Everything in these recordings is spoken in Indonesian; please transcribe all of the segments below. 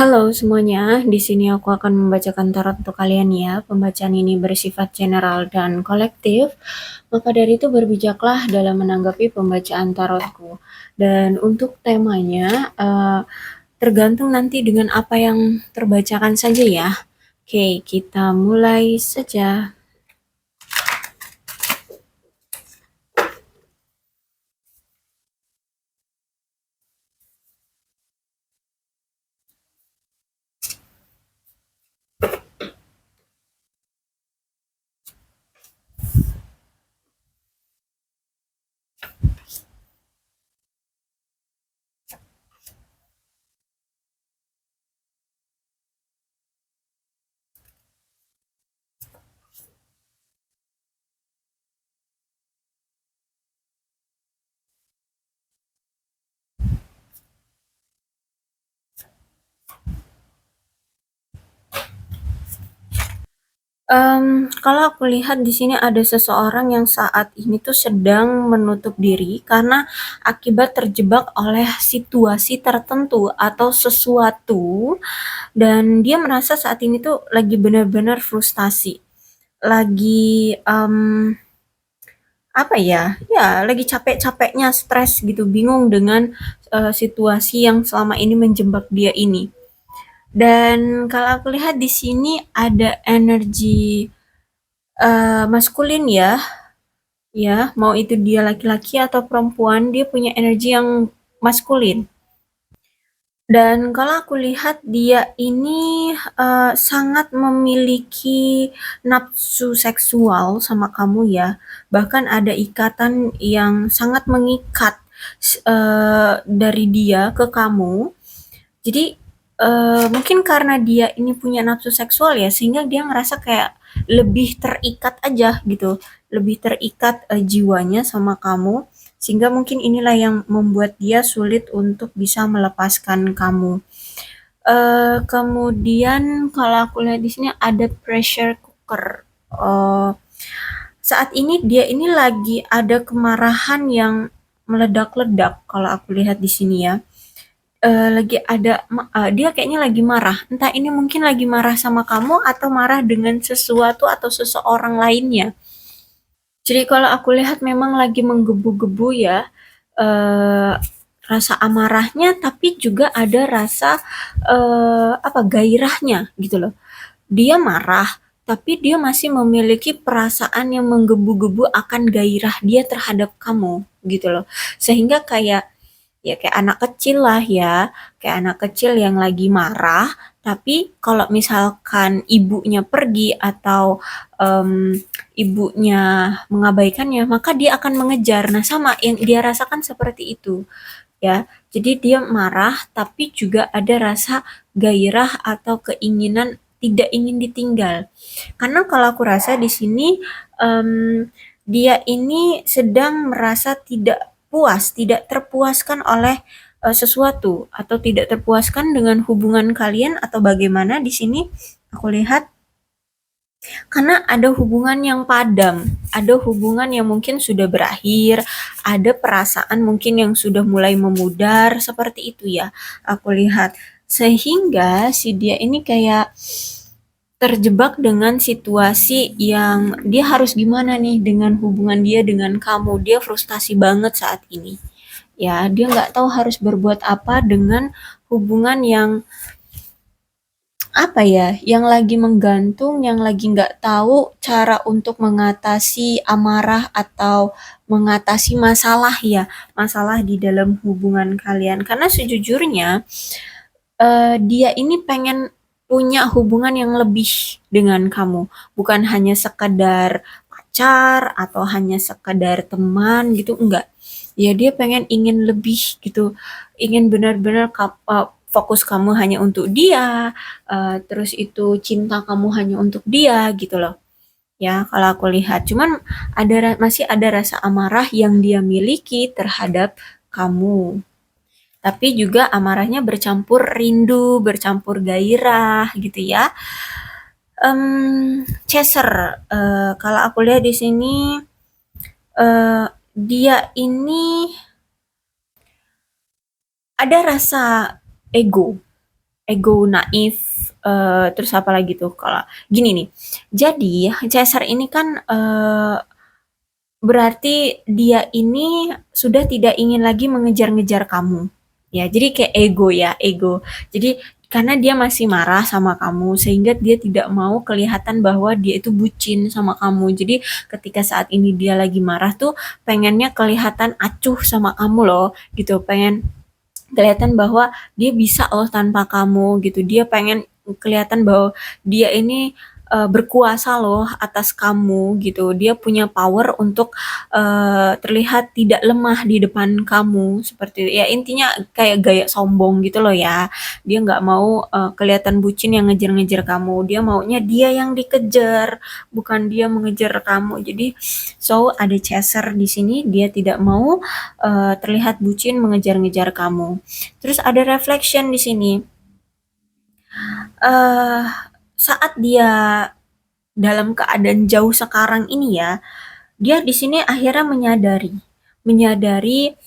Halo semuanya, di sini aku akan membacakan tarot untuk kalian ya. Pembacaan ini bersifat general dan kolektif, maka dari itu berbijaklah dalam menanggapi pembacaan tarotku. Dan untuk temanya, tergantung nanti dengan apa yang terbacakan saja ya. Oke, kita mulai saja. Kalau aku lihat di sini ada seseorang yang saat ini tuh sedang menutup diri karena akibat terjebak oleh situasi tertentu atau sesuatu dan dia merasa saat ini tuh lagi benar-benar frustasi. Lagi apa ya? Ya, lagi capek-capeknya, stres gitu, bingung dengan situasi yang selama ini menjebak dia ini. Dan kalau aku lihat di sini ada energi maskulin ya, ya, mau itu dia laki-laki atau perempuan, dia punya energi yang maskulin. Dan kalau aku lihat dia ini sangat memiliki nafsu seksual sama kamu ya. Bahkan ada ikatan yang sangat mengikat dari dia ke kamu. Jadi mungkin karena dia ini punya nafsu seksual ya, sehingga dia ngerasa kayak lebih terikat aja gitu, lebih terikat jiwanya sama kamu, sehingga mungkin inilah yang membuat dia sulit untuk bisa melepaskan kamu. Kemudian kalau aku lihat di sini ada pressure cooker. Saat ini dia ini lagi ada kemarahan yang meledak-ledak kalau aku lihat di sini ya. Lagi ada dia kayaknya lagi marah. Entah ini mungkin lagi marah sama kamu atau marah dengan sesuatu atau seseorang lainnya. Jadi kalau aku lihat memang lagi menggebu-gebu ya, eee, rasa amarahnya, tapi juga ada rasa, apa, gairahnya gitu loh. Dia marah, tapi dia masih memiliki perasaan yang menggebu-gebu akan gairah dia terhadap kamu gitu loh. Sehingga kayak ya kayak anak kecil lah ya, kayak anak kecil yang lagi marah, tapi kalau misalkan ibunya pergi atau ibunya mengabaikannya, maka dia akan mengejar. Nah, sama yang dia rasakan seperti itu ya. Jadi dia marah, tapi juga ada rasa gairah atau keinginan tidak ingin ditinggal. Karena kalau aku rasa di sini dia ini sedang merasa tidak puas, tidak terpuaskan oleh sesuatu atau tidak terpuaskan dengan hubungan kalian atau bagaimana di sini aku lihat karena ada hubungan yang padam, ada hubungan yang mungkin sudah berakhir, ada perasaan mungkin yang sudah mulai memudar, seperti itu ya, aku lihat. Sehingga si dia ini kayak terjebak dengan situasi yang dia harus gimana nih dengan hubungan dia dengan kamu. Dia frustasi banget saat ini. Ya, dia nggak tahu harus berbuat apa dengan hubungan yang apa ya, yang lagi menggantung, yang lagi nggak tahu cara untuk mengatasi amarah atau mengatasi masalah ya, masalah di dalam hubungan kalian. Karena sejujurnya dia ini pengen punya hubungan yang lebih dengan kamu, bukan hanya sekedar pacar atau hanya sekedar teman gitu, enggak. Ya dia pengen ingin lebih gitu, ingin benar-benar fokus kamu hanya untuk dia, terus itu cinta kamu hanya untuk dia gitu loh. Ya, kalau aku lihat, cuman masih ada rasa amarah yang dia miliki terhadap kamu. Tapi juga amarahnya bercampur rindu, bercampur gairah gitu ya. Chaser, kalau aku lihat di sini dia ini ada rasa ego, ego naif, terus apa lagi tuh kalau gini nih, jadi Caesar ini kan, berarti dia ini sudah tidak ingin lagi mengejar-ngejar kamu. Ya, jadi kayak ego ya, ego. Jadi karena dia masih marah sama kamu sehingga dia tidak mau kelihatan bahwa dia itu bucin sama kamu. Jadi ketika saat ini dia lagi marah tuh pengennya kelihatan acuh sama kamu loh, gitu. Pengen kelihatan bahwa dia bisa loh tanpa kamu gitu. Dia pengen kelihatan bahwa dia ini berkuasa loh atas kamu gitu. Dia punya power untuk terlihat tidak lemah di depan kamu seperti itu. Ya intinya kayak gaya sombong gitu loh ya. Dia nggak mau kelihatan bucin yang ngejar-ngejar kamu. Dia maunya dia yang dikejar, bukan dia mengejar kamu. Jadi so ada chaser di sini. Dia tidak mau terlihat bucin mengejar-ngejar kamu. Terus ada reflection di sini. eh Saat dia dalam keadaan jauh sekarang ini ya, dia di sini akhirnya menyadari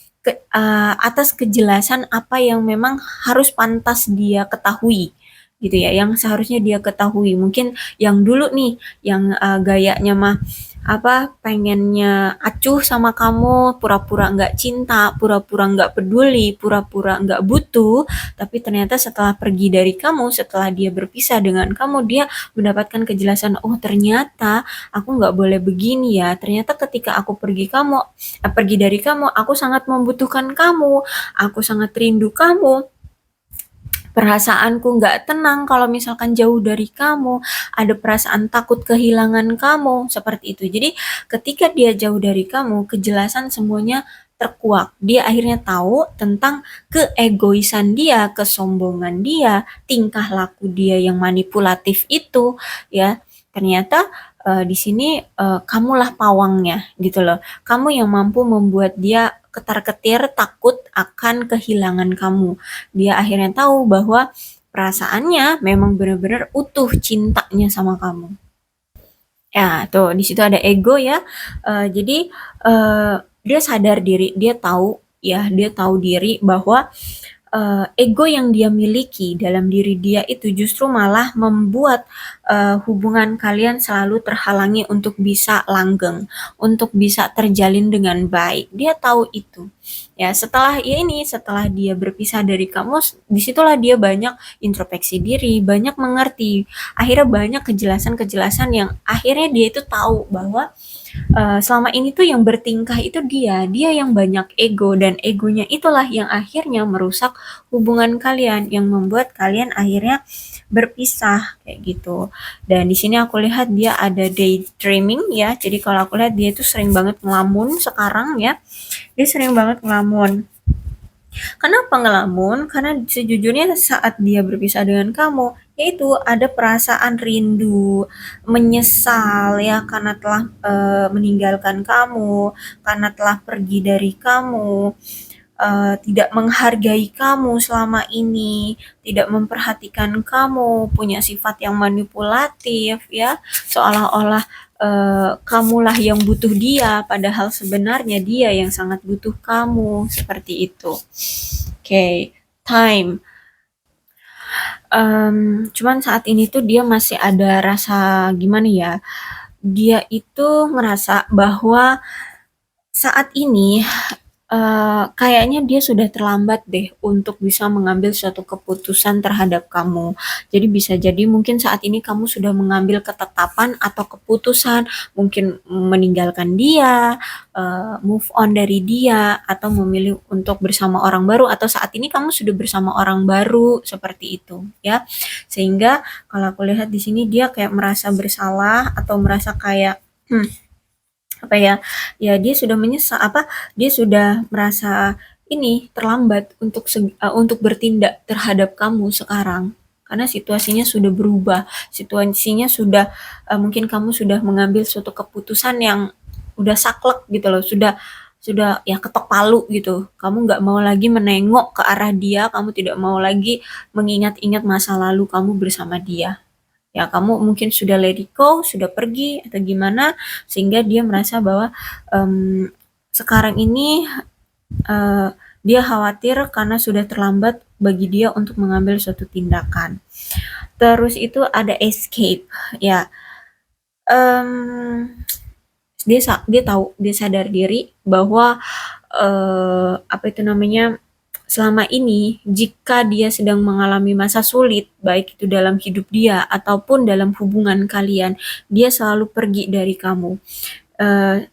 atas kejelasan apa yang memang harus pantas dia ketahui gitu ya, yang seharusnya dia ketahui. Mungkin yang dulu nih, yang gayanya mah apa pengennya acuh sama kamu, pura-pura nggak cinta, pura-pura nggak peduli, pura-pura nggak butuh, tapi ternyata setelah pergi dari kamu, setelah dia berpisah dengan kamu, dia mendapatkan kejelasan, oh ternyata aku nggak boleh begini ya. Ternyata ketika aku pergi dari kamu, aku sangat membutuhkan kamu, aku sangat rindu kamu. Perasaanku nggak tenang kalau misalkan jauh dari kamu, ada perasaan takut kehilangan kamu, seperti itu. Jadi ketika dia jauh dari kamu, kejelasan semuanya terkuak. Dia akhirnya tahu tentang keegoisan dia, kesombongan dia, tingkah laku dia yang manipulatif itu, ya. Ternyata di sini kamulah pawangnya gitu loh. Kamu yang mampu membuat dia ketar-ketir takut akan kehilangan kamu. Dia akhirnya tahu bahwa perasaannya memang benar-benar utuh cintanya sama kamu. Ya, tuh di situ ada ego ya. Jadi dia sadar diri, dia tahu ya, dia tahu diri bahwa ego yang dia miliki dalam diri dia itu justru malah membuat hubungan kalian selalu terhalangi untuk bisa langgeng, untuk bisa terjalin dengan baik. Dia tahu itu. Ya, setelah dia berpisah dari kamu, disitulah dia banyak introspeksi diri, banyak mengerti. Akhirnya banyak kejelasan-kejelasan yang akhirnya dia itu tahu bahwa selama ini tuh yang bertingkah itu dia yang banyak ego dan egonya itulah yang akhirnya merusak hubungan kalian, yang membuat kalian akhirnya berpisah kayak gitu. Dan di sini aku lihat dia ada daydreaming ya. Jadi kalau aku lihat dia itu sering banget ngelamun sekarang ya. Dia sering banget ngelamun. Kenapa ngelamun? Karena sejujurnya saat dia berpisah dengan kamu, yaitu ada perasaan rindu, menyesal ya karena telah meninggalkan kamu, karena telah pergi dari kamu, tidak menghargai kamu selama ini, tidak memperhatikan kamu, punya sifat yang manipulatif ya, seolah-olah kamulah yang butuh dia, padahal sebenarnya dia yang sangat butuh kamu, seperti itu. Oke, time. Cuman saat ini tuh dia masih ada rasa gimana ya? Dia itu ngerasa bahwa saat ini kayaknya dia sudah terlambat deh untuk bisa mengambil suatu keputusan terhadap kamu. Jadi bisa jadi mungkin saat ini kamu sudah mengambil ketetapan atau keputusan, mungkin meninggalkan dia, move on dari dia, atau memilih untuk bersama orang baru, atau saat ini kamu sudah bersama orang baru, seperti itu ya. Sehingga kalau aku lihat di sini dia kayak merasa bersalah atau merasa kayak apa ya, ya dia sudah menyesal apa, dia sudah merasa ini terlambat untuk bertindak terhadap kamu sekarang. Karena situasinya sudah berubah, situasinya sudah mungkin kamu sudah mengambil suatu keputusan yang udah saklek gitu loh, sudah ya ketok palu gitu. Kamu nggak mau lagi menengok ke arah dia, kamu tidak mau lagi mengingat-ingat masa lalu kamu bersama dia. Ya kamu mungkin sudah let it go, sudah pergi atau gimana, sehingga dia merasa bahwa sekarang ini dia khawatir karena sudah terlambat bagi dia untuk mengambil suatu tindakan. Terus itu ada escape, ya. Em, dia tahu, dia sadar diri bahwa apa itu namanya, selama ini jika dia sedang mengalami masa sulit, baik itu dalam hidup dia ataupun dalam hubungan kalian, dia selalu pergi dari kamu. Eh,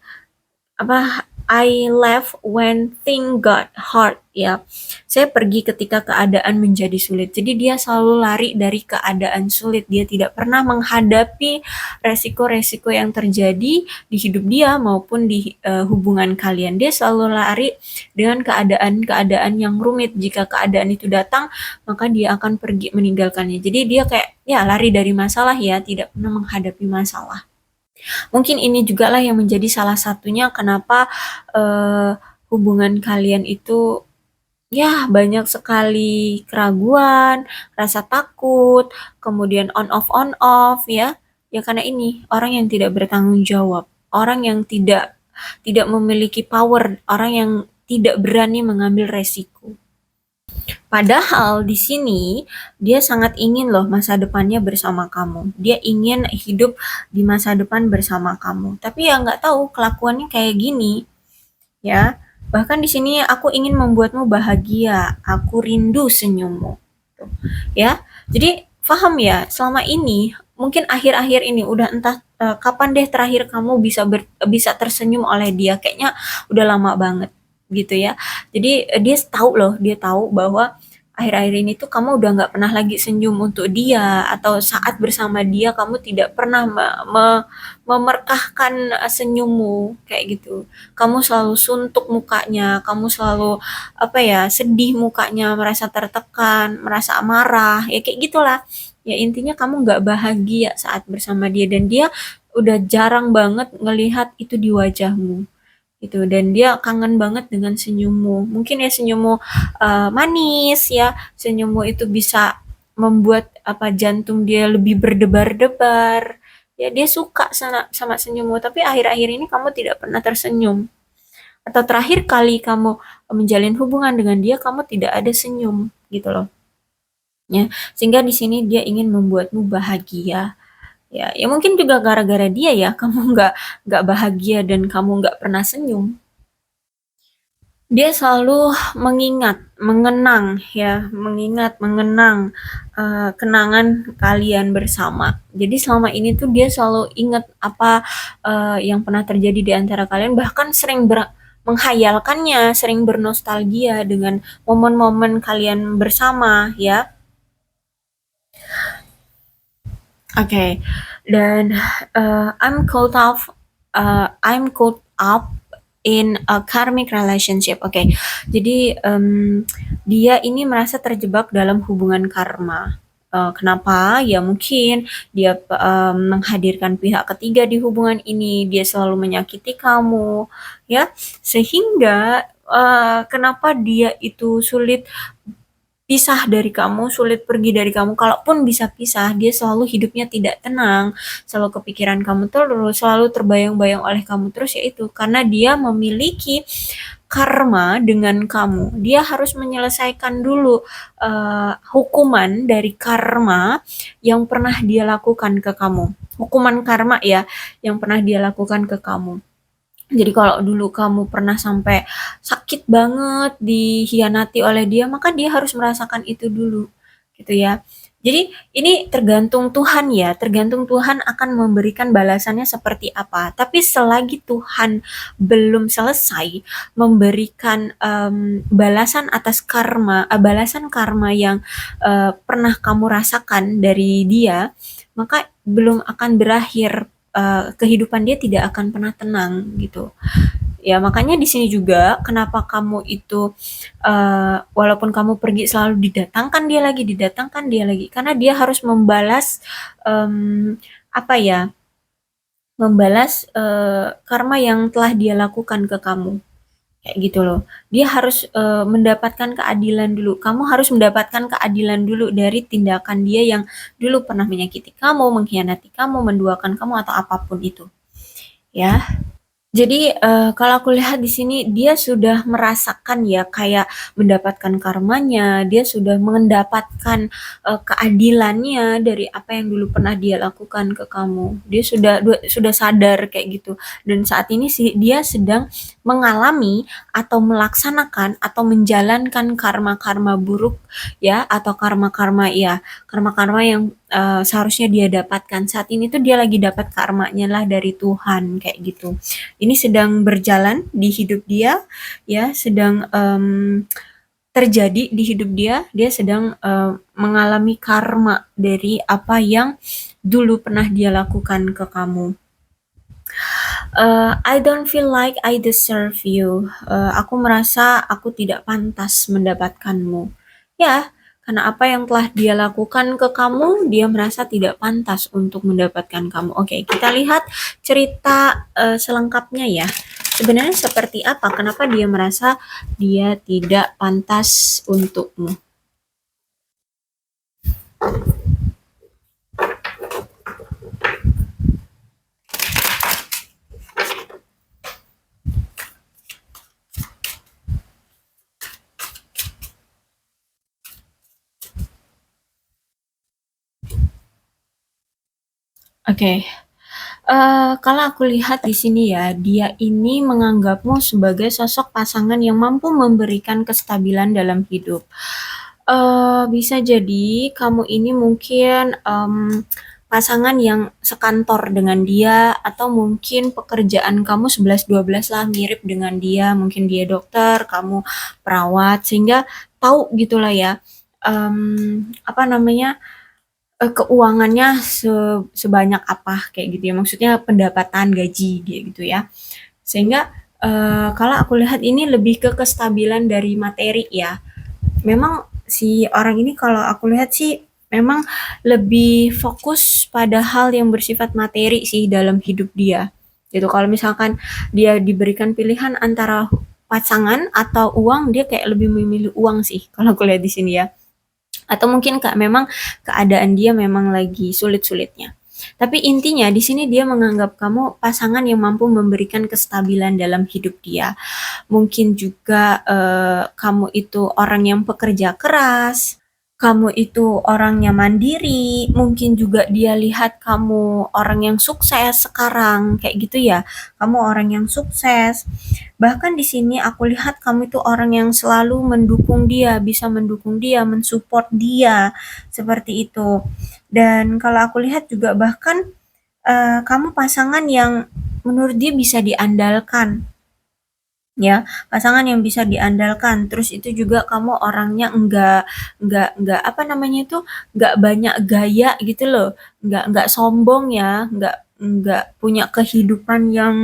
apa I left when thing got hard, ya. Saya pergi ketika keadaan menjadi sulit. Jadi dia selalu lari dari keadaan sulit. Dia tidak pernah menghadapi resiko-resiko yang terjadi di hidup dia maupun di hubungan kalian. Dia selalu lari dengan keadaan-keadaan yang rumit. Jika keadaan itu datang, maka dia akan pergi meninggalkannya. Jadi dia kayak ya lari dari masalah, ya, tidak pernah menghadapi masalah. Mungkin ini juga lah yang menjadi salah satunya kenapa hubungan kalian itu ya banyak sekali keraguan, rasa takut, kemudian on off, ya. Ya karena ini orang yang tidak bertanggung jawab, orang yang tidak tidak memiliki power, orang yang tidak berani mengambil resiko. Padahal di sini dia sangat ingin loh masa depannya bersama kamu. Dia ingin hidup di masa depan bersama kamu. Tapi ya nggak tahu kelakuannya kayak gini, ya. Bahkan di sini aku ingin membuatmu bahagia. Aku rindu senyummu. Tuh, ya. Jadi paham ya, selama ini mungkin akhir-akhir ini udah entah kapan deh terakhir kamu bisa tersenyum oleh dia. Kayaknya udah lama banget gitu ya. Jadi dia tahu loh, dia tahu bahwa akhir-akhir ini tuh kamu udah nggak pernah lagi senyum untuk dia, atau saat bersama dia kamu tidak pernah memerkahkan senyummu kayak gitu. Kamu selalu suntuk mukanya, kamu selalu apa ya, sedih mukanya, merasa tertekan, merasa amarah, ya kayak gitulah. Ya intinya kamu nggak bahagia saat bersama dia, dan dia udah jarang banget ngelihat itu di wajahmu gitu, dan dia kangen banget dengan senyummu. Mungkin ya senyummu manis, ya, senyummu itu bisa membuat apa jantung dia lebih berdebar-debar. Ya dia suka sama senyummu, tapi akhir-akhir ini kamu tidak pernah tersenyum. Atau terakhir kali kamu menjalin hubungan dengan dia, kamu tidak ada senyum gitu loh. Ya, sehingga di sini dia ingin membuatmu bahagia. Ya, ya mungkin juga gara-gara dia ya kamu nggak bahagia dan kamu nggak pernah senyum. Dia selalu mengenang ya, mengenang kenangan kalian bersama. Jadi selama ini tuh dia selalu ingat apa yang pernah terjadi di antara kalian, bahkan sering menghayalkannya, sering bernostalgia dengan momen-momen kalian bersama, ya. Oke, dan I'm caught up in a karmic relationship. Oke, jadi dia ini merasa terjebak dalam hubungan karma. Kenapa? Ya mungkin dia menghadirkan pihak ketiga di hubungan ini. Dia selalu menyakiti kamu, ya, sehingga kenapa dia itu sulit pisah dari kamu, sulit pergi dari kamu. Kalaupun bisa pisah, dia selalu hidupnya tidak tenang, selalu kepikiran kamu terus, selalu terbayang-bayang oleh kamu terus, yaitu karena dia memiliki karma dengan kamu. Dia harus menyelesaikan dulu hukuman dari karma yang pernah dia lakukan ke kamu. Hukuman karma ya, yang pernah dia lakukan ke kamu. Jadi kalau dulu kamu pernah sampai sakit banget dikhianati oleh dia, maka dia harus merasakan itu dulu, gitu ya. Jadi ini tergantung Tuhan ya, tergantung Tuhan akan memberikan balasannya seperti apa. Tapi selagi Tuhan belum selesai memberikan balasan atas balasan karma yang pernah kamu rasakan dari dia, maka belum akan berakhir, kehidupan dia tidak akan pernah tenang gitu. Ya makanya di sini juga kenapa kamu itu walaupun kamu pergi selalu didatangkan dia lagi, karena dia harus membalas apa ya, membalas karma yang telah dia lakukan ke kamu. Kayak gitu loh. Dia harus mendapatkan keadilan dulu. Kamu harus mendapatkan keadilan dulu dari tindakan dia yang dulu pernah menyakiti kamu, mengkhianati kamu, menduakan kamu, atau apapun itu. Ya. Jadi, kalau aku lihat di sini dia sudah merasakan ya kayak mendapatkan karmanya, dia sudah mendapatkan, keadilannya dari apa yang dulu pernah dia lakukan ke kamu. Dia sudah sadar kayak gitu dan saat ini sih dia sedang mengalami atau melaksanakan atau menjalankan karma-karma buruk ya atau karma-karma yang, seharusnya dia dapatkan. Saat ini tuh dia lagi dapat karmanya lah dari Tuhan kayak gitu. Ini sedang berjalan di hidup dia, ya, sedang terjadi di hidup dia, dia sedang mengalami karma dari apa yang dulu pernah dia lakukan ke kamu. I don't feel like I deserve you. Aku merasa aku tidak pantas mendapatkanmu. Ya, karena apa yang telah dia lakukan ke kamu, dia merasa tidak pantas untuk mendapatkan kamu. Oke, kita lihat cerita selengkapnya ya. Sebenarnya seperti apa? Kenapa dia merasa dia tidak pantas untukmu? Oke, kalau aku lihat di sini ya, dia ini menganggapmu sebagai sosok pasangan yang mampu memberikan kestabilan dalam hidup. Bisa jadi kamu ini mungkin, pasangan yang sekantor dengan dia atau mungkin pekerjaan kamu 11-12 lah mirip dengan dia, mungkin dia dokter, kamu perawat, sehingga tahu gitulah ya, apa namanya, keuangannya sebanyak apa kayak gitu ya, maksudnya pendapatan gaji kayak gitu ya. Sehingga kalau aku lihat ini lebih ke kestabilan dari materi ya. Memang si orang ini kalau aku lihat sih memang lebih fokus pada hal yang bersifat materi sih dalam hidup dia. Gitu. Kalau misalkan dia diberikan pilihan antara pasangan atau uang, dia kayak lebih memilih uang sih kalau aku lihat di sini ya. Atau mungkin Kak memang keadaan dia memang lagi sulit-sulitnya. Tapi intinya di sini dia menganggap kamu pasangan yang mampu memberikan kestabilan dalam hidup dia. Mungkin juga kamu itu orang yang pekerja keras, kamu itu orangnya mandiri, mungkin juga dia lihat kamu orang yang sukses sekarang, kayak gitu ya. Kamu orang yang sukses. Bahkan di sini aku lihat kamu itu orang yang selalu mendukung dia, bisa mendukung dia, mensupport dia, seperti itu. Dan kalau aku lihat juga bahkan kamu pasangan yang menurut dia bisa diandalkan ya, pasangan yang bisa diandalkan. Terus itu juga kamu orangnya enggak apa namanya itu, enggak banyak gaya gitu loh, enggak sombong ya, enggak punya kehidupan yang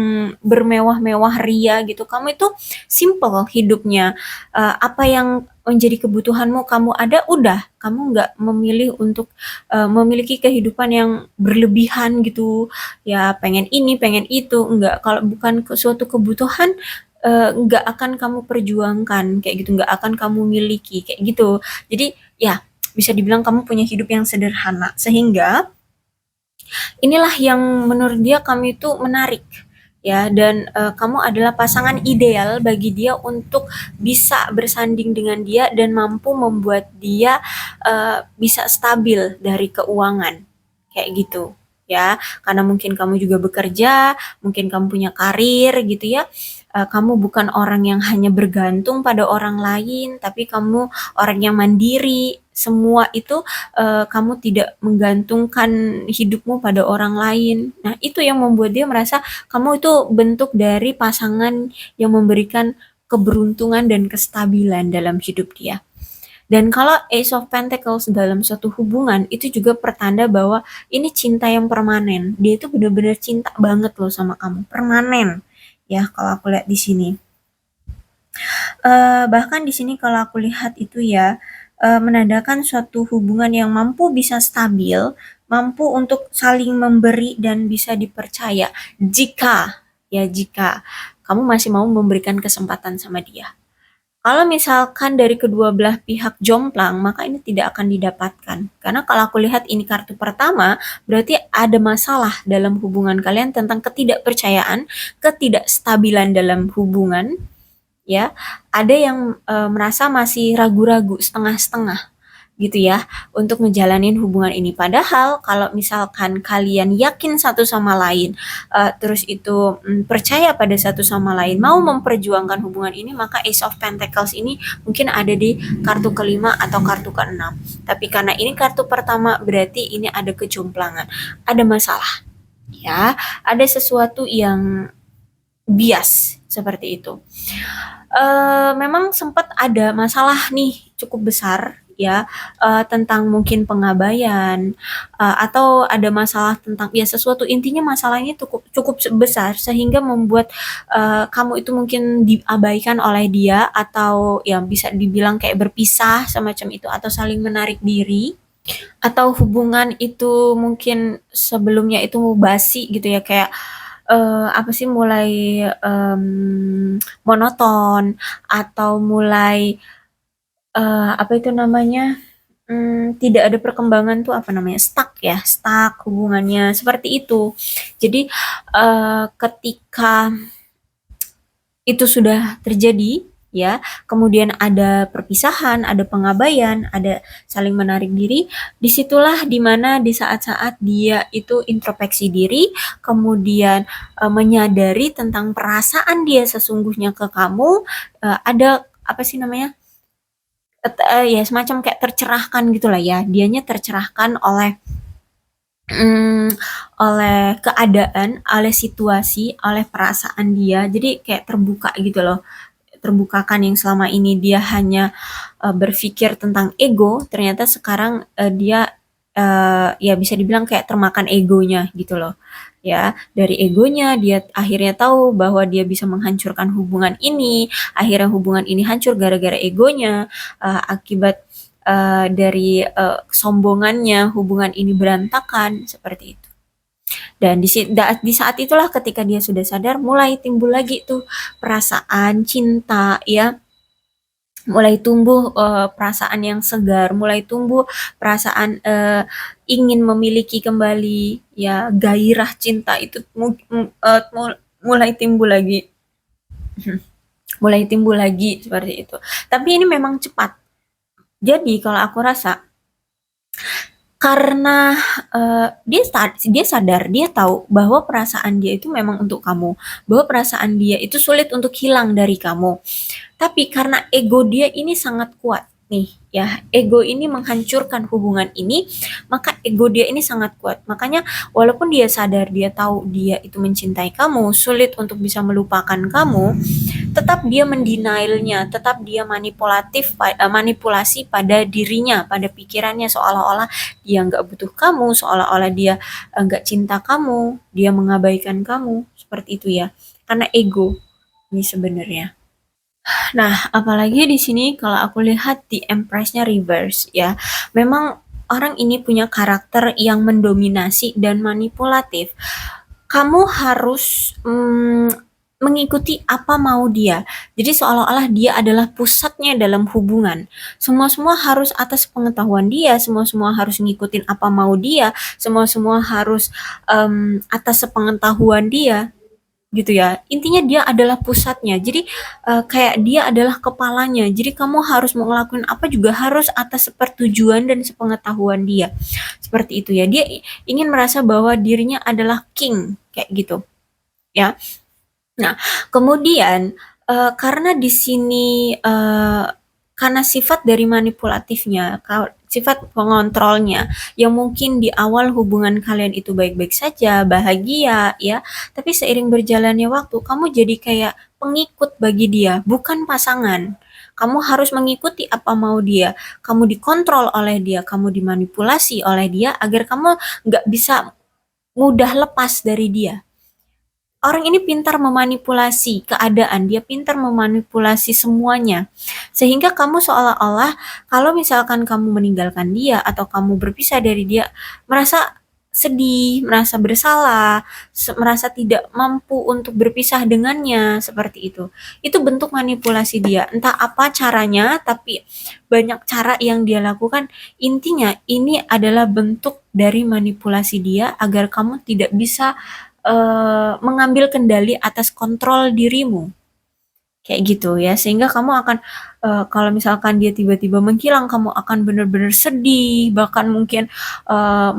bermewah-mewah ria gitu. Kamu itu simple hidupnya. Apa yang menjadi kebutuhanmu kamu ada, udah. Kamu enggak memilih untuk memiliki kehidupan yang berlebihan gitu. Ya pengen ini, pengen itu, enggak. Kalau bukan suatu kebutuhan nggak akan kamu perjuangkan kayak gitu, nggak akan kamu miliki kayak gitu. Jadi ya bisa dibilang kamu punya hidup yang sederhana sehingga inilah yang menurut dia kamu itu menarik ya dan kamu adalah pasangan ideal bagi dia untuk bisa bersanding dengan dia dan mampu membuat dia bisa stabil dari keuangan kayak gitu ya karena mungkin kamu juga bekerja mungkin kamu punya karir gitu ya. Kamu bukan orang yang hanya bergantung pada orang lain tapi kamu orang yang mandiri semua itu kamu tidak menggantungkan hidupmu pada orang lain. Nah, itu yang membuat dia merasa kamu itu bentuk dari pasangan yang memberikan keberuntungan dan kestabilan dalam hidup dia. Dan kalau Ace of Pentacles dalam suatu hubungan itu juga pertanda bahwa ini cinta yang permanen. Dia itu benar-benar cinta banget loh sama kamu, permanen. Ya, kalau aku lihat di sini. Bahkan di sini kalau aku lihat itu ya, menandakan suatu hubungan yang mampu bisa stabil, mampu untuk saling memberi dan bisa dipercaya. Jika kamu masih mau memberikan kesempatan sama dia. Kalau misalkan dari kedua belah pihak jomplang, maka ini tidak akan didapatkan. Karena kalau aku lihat ini kartu pertama, berarti ada masalah dalam hubungan kalian tentang ketidakpercayaan, ketidakstabilan dalam hubungan, ya. Ada yang merasa masih ragu-ragu, setengah-setengah gitu ya untuk ngejalanin hubungan ini. Padahal kalau misalkan kalian yakin satu sama lain, terus itu percaya pada satu sama lain, mau memperjuangkan hubungan ini, maka Ace of Pentacles ini mungkin ada di kartu kelima atau kartu keenam. Tapi karena ini kartu pertama, berarti ini ada kejomplangan, ada masalah, ya, ada sesuatu yang bias seperti itu. Memang sempat ada masalah nih cukup besar ya, tentang mungkin pengabaian, atau ada masalah tentang ya sesuatu, intinya masalahnya cukup cukup besar sehingga membuat, kamu itu mungkin diabaikan oleh dia atau yang bisa dibilang kayak berpisah semacam itu atau saling menarik diri. Atau hubungan itu mungkin sebelumnya itu basi gitu ya, kayak, apa sih, mulai, monoton atau mulai, apa itu namanya, tidak ada perkembangan tuh apa namanya, stuck ya, stuck hubungannya, seperti itu. Jadi, ketika itu sudah terjadi, ya, kemudian ada perpisahan, ada pengabaian, ada saling menarik diri, disitulah dimana di saat-saat dia itu introspeksi diri, kemudian menyadari tentang perasaan dia sesungguhnya ke kamu, ada apa sih namanya, ya semacam kayak tercerahkan gitulah ya, dianya tercerahkan oleh Mmm, oleh keadaan, oleh situasi, oleh perasaan dia, jadi kayak terbuka gitu loh. Terbukakan yang selama ini dia hanya, berpikir tentang ego, ternyata sekarang, dia, ya bisa dibilang kayak termakan egonya gitu loh, ya. Dari egonya dia akhirnya tahu bahwa dia bisa menghancurkan hubungan ini, akhirnya hubungan ini hancur gara-gara egonya, akibat dari kesombongannya hubungan ini berantakan seperti itu. Dan di saat itulah ketika dia sudah sadar mulai timbul lagi tuh perasaan cinta ya, mulai tumbuh perasaan yang segar, mulai tumbuh perasaan ingin memiliki kembali ya, gairah cinta itu mulai timbul lagi. Mulai timbul lagi seperti itu. Tapi ini memang cepat. Jadi kalau aku rasa karena, dia sadar, dia tahu bahwa perasaan dia itu memang untuk kamu, bahwa perasaan dia itu sulit untuk hilang dari kamu. Tapi karena ego dia ini sangat kuat nih ya, ego ini menghancurkan hubungan ini, maka ego dia ini sangat kuat. Makanya walaupun dia sadar, dia tahu dia itu mencintai kamu, sulit untuk bisa melupakan kamu, tetap dia mendenialnya, tetap dia manipulasi pada dirinya, pada pikirannya, seolah-olah dia nggak butuh kamu, seolah-olah dia nggak cinta kamu, dia mengabaikan kamu, seperti itu ya. Karena ego ini sebenarnya. Nah, apalagi di sini kalau aku lihat di Empress-nya reverse ya. Memang orang ini punya karakter yang mendominasi dan manipulatif. Kamu harus mengikuti apa mau dia. Jadi seolah-olah dia adalah pusatnya dalam hubungan. Semua-semua harus atas pengetahuan dia, semua-semua harus ngikutin apa mau dia, semua-semua harus atas sepengetahuan dia gitu ya. Intinya dia adalah pusatnya. Jadi kayak dia adalah kepalanya. Jadi kamu harus mau ngelakuin apa juga harus atas sepertujuan dan sepengetahuan dia. Seperti itu ya. Dia ingin merasa bahwa dirinya adalah king kayak gitu ya. Nah, kemudian karena di sini karena sifat dari manipulatifnya, sifat pengontrolnya, yang mungkin di awal hubungan kalian itu baik-baik saja, bahagia, ya, tapi seiring berjalannya waktu, kamu jadi kayak pengikut bagi dia, bukan pasangan. Kamu harus mengikuti apa mau dia, kamu dikontrol oleh dia, kamu dimanipulasi oleh dia, agar kamu nggak bisa mudah lepas dari dia. Orang ini pintar memanipulasi keadaan, dia pintar memanipulasi semuanya. Sehingga kamu seolah-olah kalau misalkan kamu meninggalkan dia atau kamu berpisah dari dia, merasa sedih, merasa bersalah, merasa tidak mampu untuk berpisah dengannya, seperti itu. Itu bentuk manipulasi dia. Entah apa caranya, tapi banyak cara yang dia lakukan. Intinya ini adalah bentuk dari manipulasi dia agar kamu tidak bisa mengambil kendali atas kontrol dirimu. Kayak gitu ya, sehingga kamu akan kalau misalkan dia tiba-tiba menghilang, kamu akan benar-benar sedih, bahkan mungkin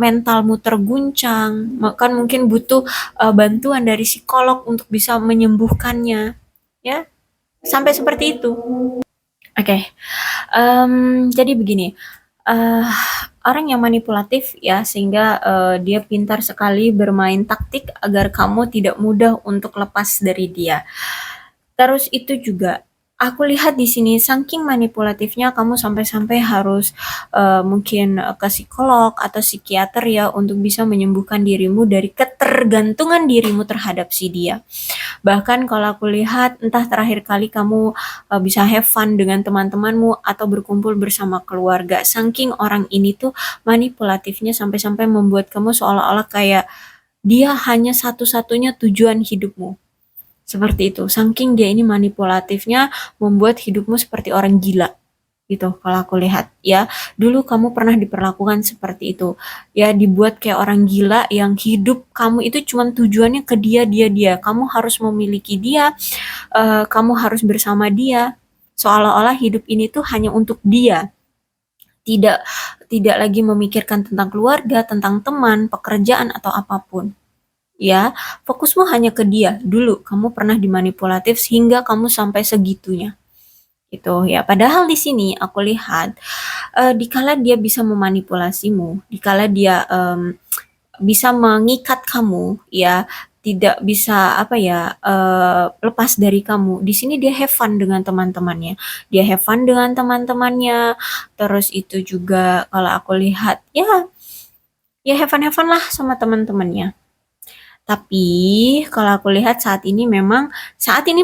mentalmu terguncang, bahkan mungkin butuh bantuan dari psikolog untuk bisa menyembuhkannya, ya, sampai seperti itu. Oke, jadi begini, uh, orang yang manipulatif ya, sehingga dia pintar sekali bermain taktik agar kamu tidak mudah untuk lepas dari dia. Terus itu juga aku lihat di sini saking manipulatifnya kamu sampai-sampai harus mungkin ke psikolog atau psikiater ya untuk bisa menyembuhkan dirimu dari ketergantungan dirimu terhadap si dia. Bahkan kalau aku lihat entah terakhir kali kamu bisa have fun dengan teman-temanmu atau berkumpul bersama keluarga. Saking orang ini tuh manipulatifnya sampai-sampai membuat kamu seolah-olah kayak dia hanya satu-satunya tujuan hidupmu. Seperti itu. Saking dia ini manipulatifnya membuat hidupmu seperti orang gila. Gitu kalau aku lihat ya. Dulu kamu pernah diperlakukan seperti itu. Ya dibuat kayak orang gila yang hidup kamu itu cuma tujuannya ke dia dia dia. Kamu harus memiliki dia, kamu harus bersama dia. Seolah-olah hidup ini tuh hanya untuk dia. Tidak tidak lagi memikirkan tentang keluarga, tentang teman, pekerjaan atau apapun. Ya, fokusmu hanya ke dia. Dulu kamu pernah dimanipulatif sehingga kamu sampai segitunya. Gitu ya. Padahal di sini aku lihat dikala dia bisa memanipulasimu, dikala dia bisa mengikat kamu ya, tidak bisa apa ya lepas dari kamu. Di sini dia have fun dengan teman-temannya. Dia have fun dengan teman-temannya. Terus itu juga kalau aku lihat ya ya have fun lah sama teman-temannya. Tapi kalau aku lihat saat ini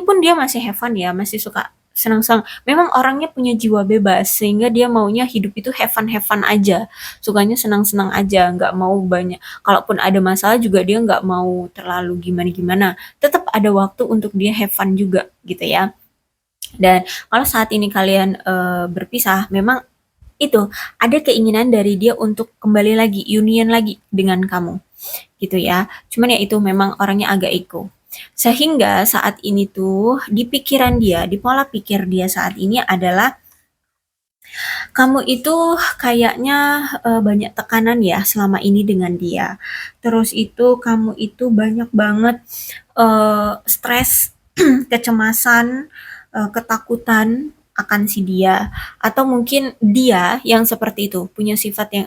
pun dia masih have fun ya, masih suka senang-senang. Memang orangnya punya jiwa bebas sehingga dia maunya hidup itu have fun aja. Sukanya senang-senang aja, nggak mau banyak. Kalaupun ada masalah juga dia nggak mau terlalu gimana-gimana. Tetap ada waktu untuk dia have fun juga gitu ya. Dan kalau saat ini kalian berpisah, memang itu ada keinginan dari dia untuk kembali lagi, union lagi dengan kamu gitu ya. Cuman ya itu memang orangnya agak ego. Sehingga saat ini tuh di pikiran dia, di pola pikir dia saat ini adalah kamu itu kayaknya banyak tekanan ya selama ini dengan dia. Terus itu kamu itu banyak banget stres, kecemasan, ketakutan akan si dia atau mungkin dia yang seperti itu, punya sifat yang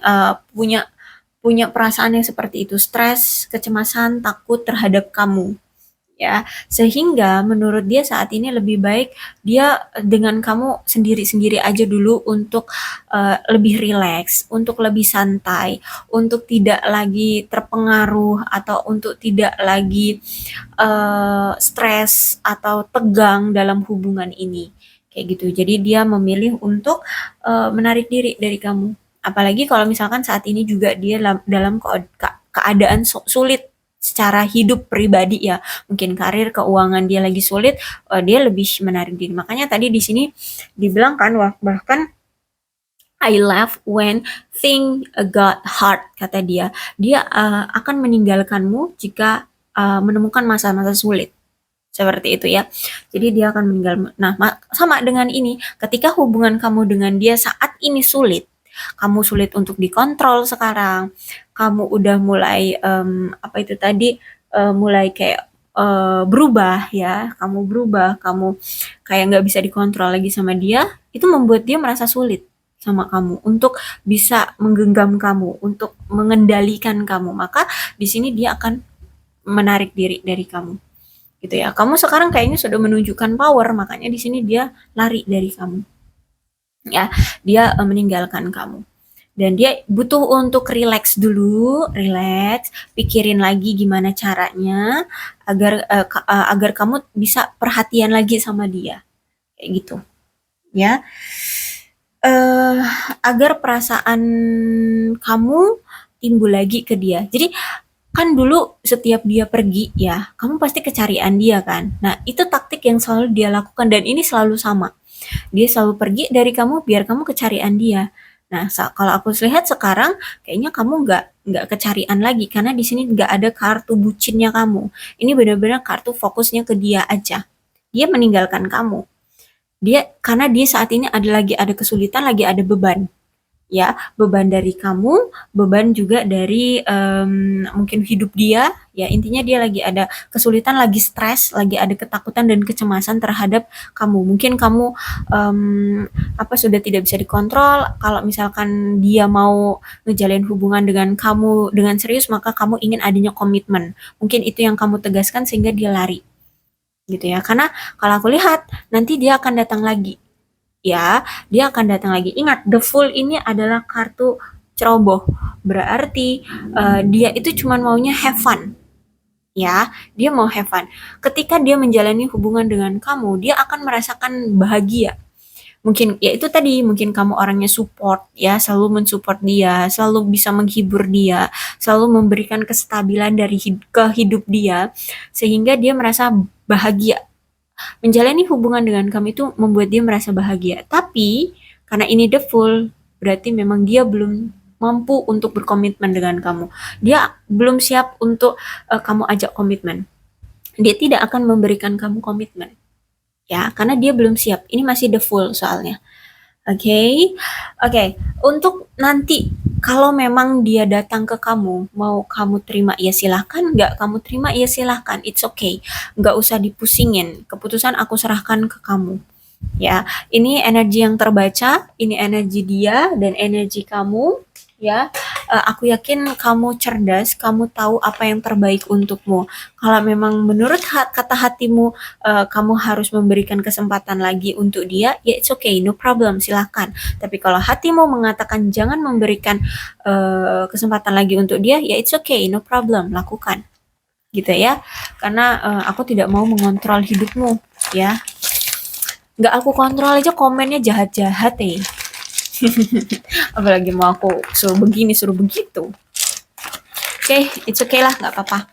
punya punya perasaan yang seperti itu, stres, kecemasan, takut terhadap kamu, ya. Sehingga menurut dia saat ini lebih baik dia dengan kamu sendiri-sendiri aja dulu untuk lebih rileks, untuk lebih santai, untuk tidak lagi terpengaruh atau untuk tidak lagi stres atau tegang dalam hubungan ini. Kayak gitu. Jadi dia memilih untuk menarik diri dari kamu. Apalagi kalau misalkan saat ini juga dia dalam keadaan sulit secara hidup pribadi ya, mungkin karir, keuangan dia lagi sulit, dia lebih menarik diri. Makanya tadi di sini dibilang kan bahkan I left when thing got hard, kata dia. Dia akan meninggalkanmu jika menemukan masa-masa sulit. Seperti itu ya. Jadi dia akan meninggal. Nah, sama dengan ini, ketika hubungan kamu dengan dia saat ini sulit, kamu sulit untuk dikontrol sekarang, kamu udah mulai apa itu tadi mulai kayak berubah ya, kamu berubah, kamu kayak nggak bisa dikontrol lagi sama dia, itu membuat dia merasa sulit sama kamu untuk bisa menggenggam kamu, untuk mengendalikan kamu. Maka di sini dia akan menarik diri dari kamu gitu ya. Kamu sekarang kayaknya sudah menunjukkan power, makanya di sini dia lari dari kamu. Ya, dia meninggalkan kamu. Dan dia butuh untuk relax dulu, relax, pikirin lagi gimana caranya agar kamu bisa perhatian lagi sama dia. Kayak gitu. Ya. Agar perasaan kamu timbul lagi ke dia. Jadi kan dulu setiap dia pergi ya, kamu pasti kecarian dia kan. Nah, itu taktik yang selalu dia lakukan dan ini selalu sama. Dia selalu pergi dari kamu biar kamu kecarian dia. Nah, kalau aku lihat sekarang kayaknya kamu nggak kecarian lagi karena di sini nggak ada kartu bucinnya kamu. Ini benar-benar kartu fokusnya ke dia aja. Dia meninggalkan kamu. Karena dia saat ini ada kesulitan, lagi ada beban ya, beban dari kamu, beban juga dari mungkin hidup dia, ya intinya dia lagi ada kesulitan, lagi stres, lagi ada ketakutan dan kecemasan terhadap kamu. Mungkin kamu sudah tidak bisa dikontrol. Kalau misalkan dia mau ngejalin hubungan dengan kamu dengan serius, maka kamu ingin adanya komitmen. Mungkin itu yang kamu tegaskan sehingga dia lari gitu ya. Karena kalau aku lihat nanti dia akan datang lagi ya, dia akan datang lagi. Ingat, the fool ini adalah kartu ceroboh. Berarti dia itu cuma maunya have fun. Ya, dia mau have fun. Ketika dia menjalani hubungan dengan kamu, dia akan merasakan bahagia. Mungkin ya itu tadi, mungkin kamu orangnya support ya, selalu mensupport dia, selalu bisa menghibur dia, selalu memberikan kestabilan ke hidup dia sehingga dia merasa bahagia. Menjalani hubungan dengan kamu itu membuat dia merasa bahagia. Tapi karena ini the fool, berarti memang dia belum mampu untuk berkomitmen dengan kamu. Dia belum siap untuk kamu ajak komitmen. Dia tidak akan memberikan kamu komitmen. Ya, karena dia belum siap. Ini masih the fool soalnya. Oke. Oke, untuk nanti kalau memang dia datang ke kamu, mau kamu terima ya silahkan, nggak kamu terima ya silahkan, it's okay. Nggak usah dipusingin, keputusan aku serahkan ke kamu. Ya, ini energi yang terbaca, ini energi dia dan energi kamu. Ya, aku yakin kamu cerdas, kamu tahu apa yang terbaik untukmu. Kalau memang menurut kata hatimu, kamu harus memberikan kesempatan lagi untuk dia, ya it's okay, no problem, silahkan. Tapi kalau hatimu mengatakan jangan memberikan kesempatan lagi untuk dia, ya it's okay, no problem, lakukan. Gitu ya. Karena aku tidak mau mengontrol hidupmu, ya. Nggak aku kontrol aja komennya jahat-jahat ya. Apalagi mau aku suruh begini, suruh begitu. Oke, it's okay lah, nggak apa-apa.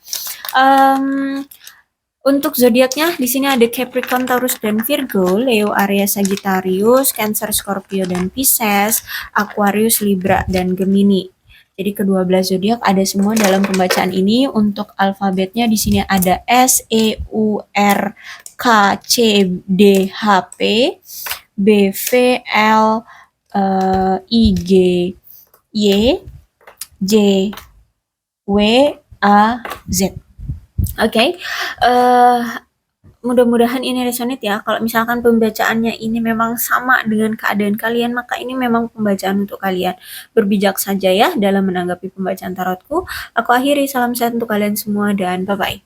Untuk zodiaknya di sini ada Capricorn, Taurus dan Virgo, Leo, Aries, Sagittarius, Cancer, Scorpio dan Pisces, Aquarius, Libra dan Gemini. Jadi ke-12 zodiak ada semua dalam pembacaan ini. Untuk alfabetnya di sini ada S, E, U, R, K, C, D, H, P, B, V, L, I, G, Y, J, W, A, Z. Oke, mudah-mudahan ini resonate ya. Kalau misalkan pembacaannya ini memang sama dengan keadaan kalian, maka ini memang pembacaan untuk kalian. Berbijak saja ya dalam menanggapi pembacaan tarotku. Aku akhiri, salam sehat untuk kalian semua dan bye-bye.